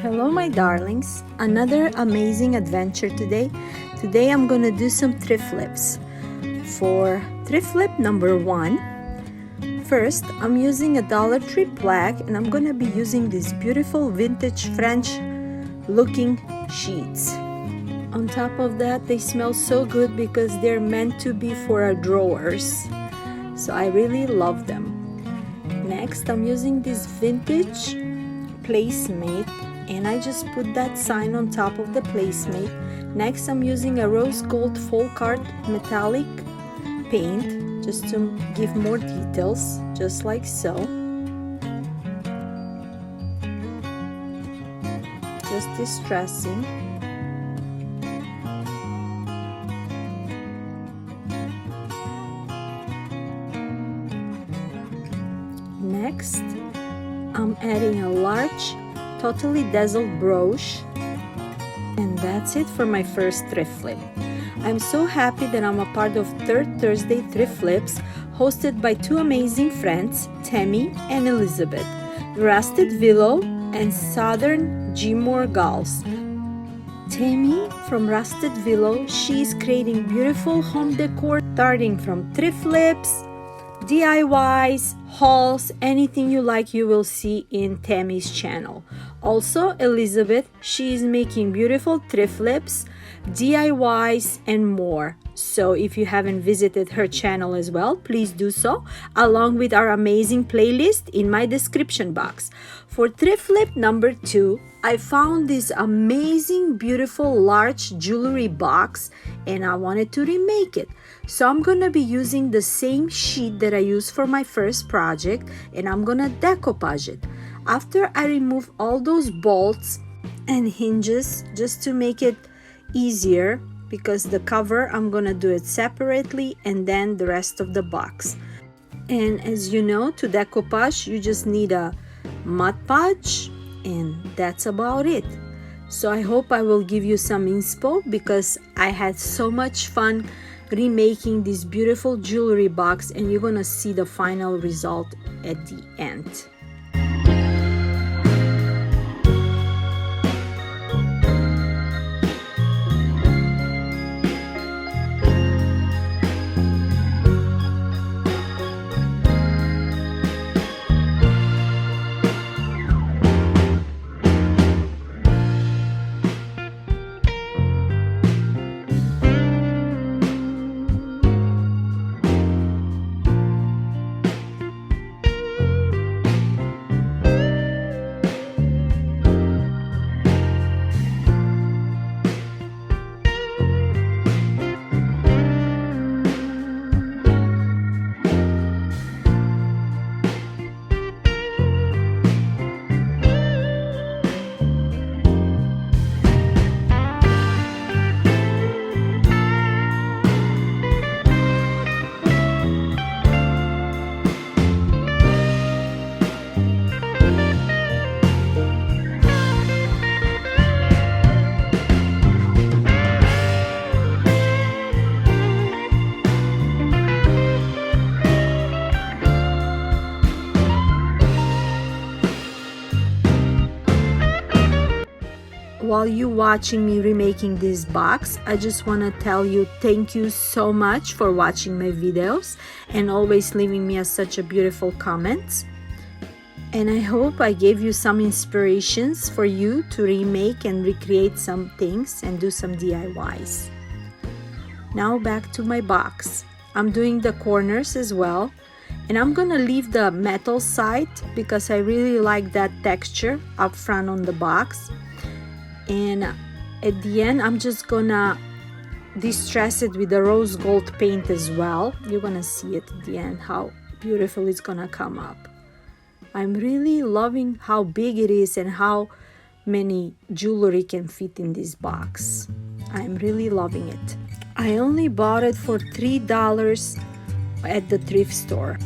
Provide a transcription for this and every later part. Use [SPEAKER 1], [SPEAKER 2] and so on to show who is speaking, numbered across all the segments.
[SPEAKER 1] Hello my darlings, another amazing adventure today. Today I'm gonna do some thrift flips. For thrift flip number 1, first I'm using a Dollar Tree plaque and I'm gonna be using these beautiful vintage French looking sheets. On top of that, they smell so good because they're meant to be for our drawers. So I really love them. Next, I'm using this vintage placemat and I just put that sign on top of the placemat. Next, I'm using a rose gold FolkArt metallic paint just to give more details, just like so. Just distressing. Next, I'm adding a large Totally Dazzled brooch, and that's it for my first thrift flip. I'm so happy that I'm a part of Third Thursday Thrift Flips, hosted by two amazing friends, Tammy and Elizabeth, Rusted Willow and Southern Gmore Gulls. Tammy from Rusted Willow, she is creating beautiful home decor starting from thrift flips, DIYs, hauls, anything you like you will see in Tammy's channel. Also, Elizabeth, she is making beautiful thrift flips, DIYs, and more. So if you haven't visited her channel as well, please do so, along with our amazing playlist in my description box. For thrift flip number 2, I found this amazing, beautiful, large jewelry box and I wanted to remake it. So I'm gonna be using the same sheet that I used for my first project and I'm gonna decoupage it. After I remove all those bolts and hinges just to make it easier, because the cover I'm gonna do it separately and then the rest of the box. And as you know, to decoupage you just need a Mod Podge and that's about it. So I hope I will give you some inspo because I had so much fun remaking this beautiful jewelry box and you're gonna see the final result at the end. While you watching me remaking this box, I just want to tell you thank you so much for watching my videos and always leaving me such a beautiful comments. And I hope I gave you some inspirations for you to remake and recreate some things and do some DIYs. Now back to my box. I'm doing the corners as well. And I'm gonna leave the metal side because I really like that texture up front on the box. And at the end I'm just gonna distress it with the rose gold paint as well. You're gonna see it at the end how beautiful it's gonna come up. I'm really loving how big it is and how many jewelry can fit in this box. I'm really loving it. I only bought it for $3 at the thrift store.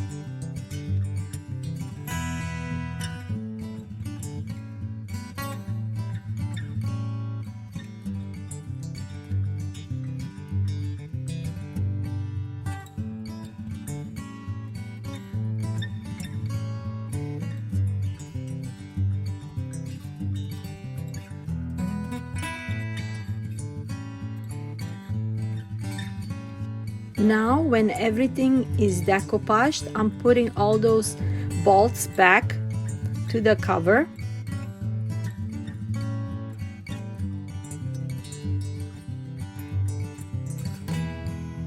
[SPEAKER 1] Now when everything is decoupaged, I'm putting all those bolts back to the cover.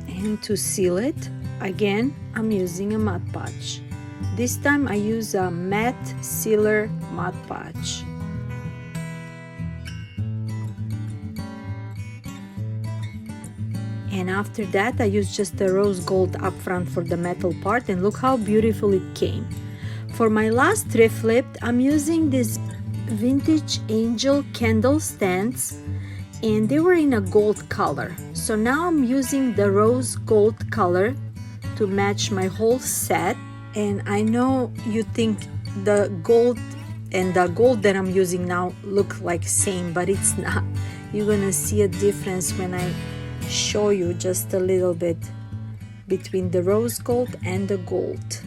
[SPEAKER 1] And to seal it, again, I'm using a Mod Podge. This time I use a matte sealer Mod Podge. And after that, I use just the rose gold up front for the metal part, and look how beautiful it came. For my last thrift flip, I'm using these vintage angel candle stands, and they were in a gold color. So now I'm using the rose gold color to match my whole set. And I know you think the gold and the gold that I'm using now look like same, but it's not. You're gonna see a difference when I show you just a little bit between the rose gold and the gold.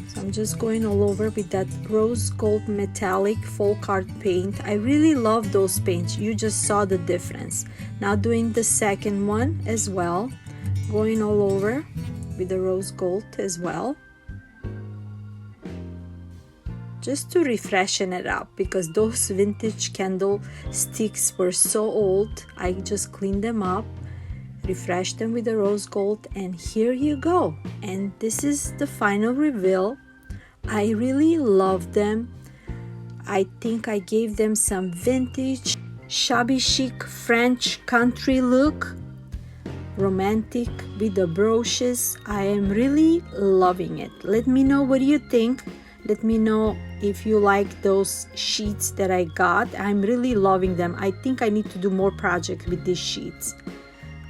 [SPEAKER 1] So I'm just going all over with that rose gold metallic FolkArt paint. I really love those paints. You just saw the difference. Now doing the second one as well, going all over with the rose gold as well, just to refreshen it up, because those vintage candle sticks were so old. I just cleaned them up, refreshed them with the rose gold, and here you go. And this is the final reveal. I really love them. I think I gave them some vintage shabby chic French country look, romantic with the brooches. I am really loving it. Let me know what you think. Let me know if you like those sheets that I got. I'm really loving them. I think I need to do more projects with these sheets.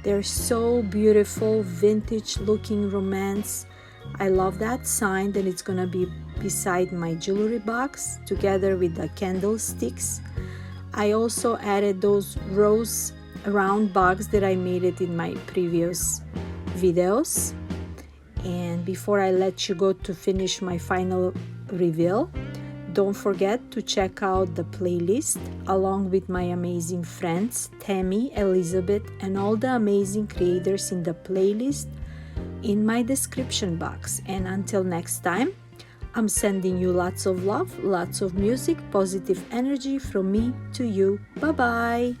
[SPEAKER 1] They're so beautiful, vintage looking romance. I love that sign, and it's gonna be beside my jewelry box together with the candlesticks. I also added those rose round bugs that I made it in my previous videos. And before I let you go to finish my final reveal, don't forget to check out the playlist along with my amazing friends Tammy, Elizabeth, and all the amazing creators in the playlist in my description box. And until next time, I'm sending you lots of love, lots of music, positive energy from me to you. Bye bye.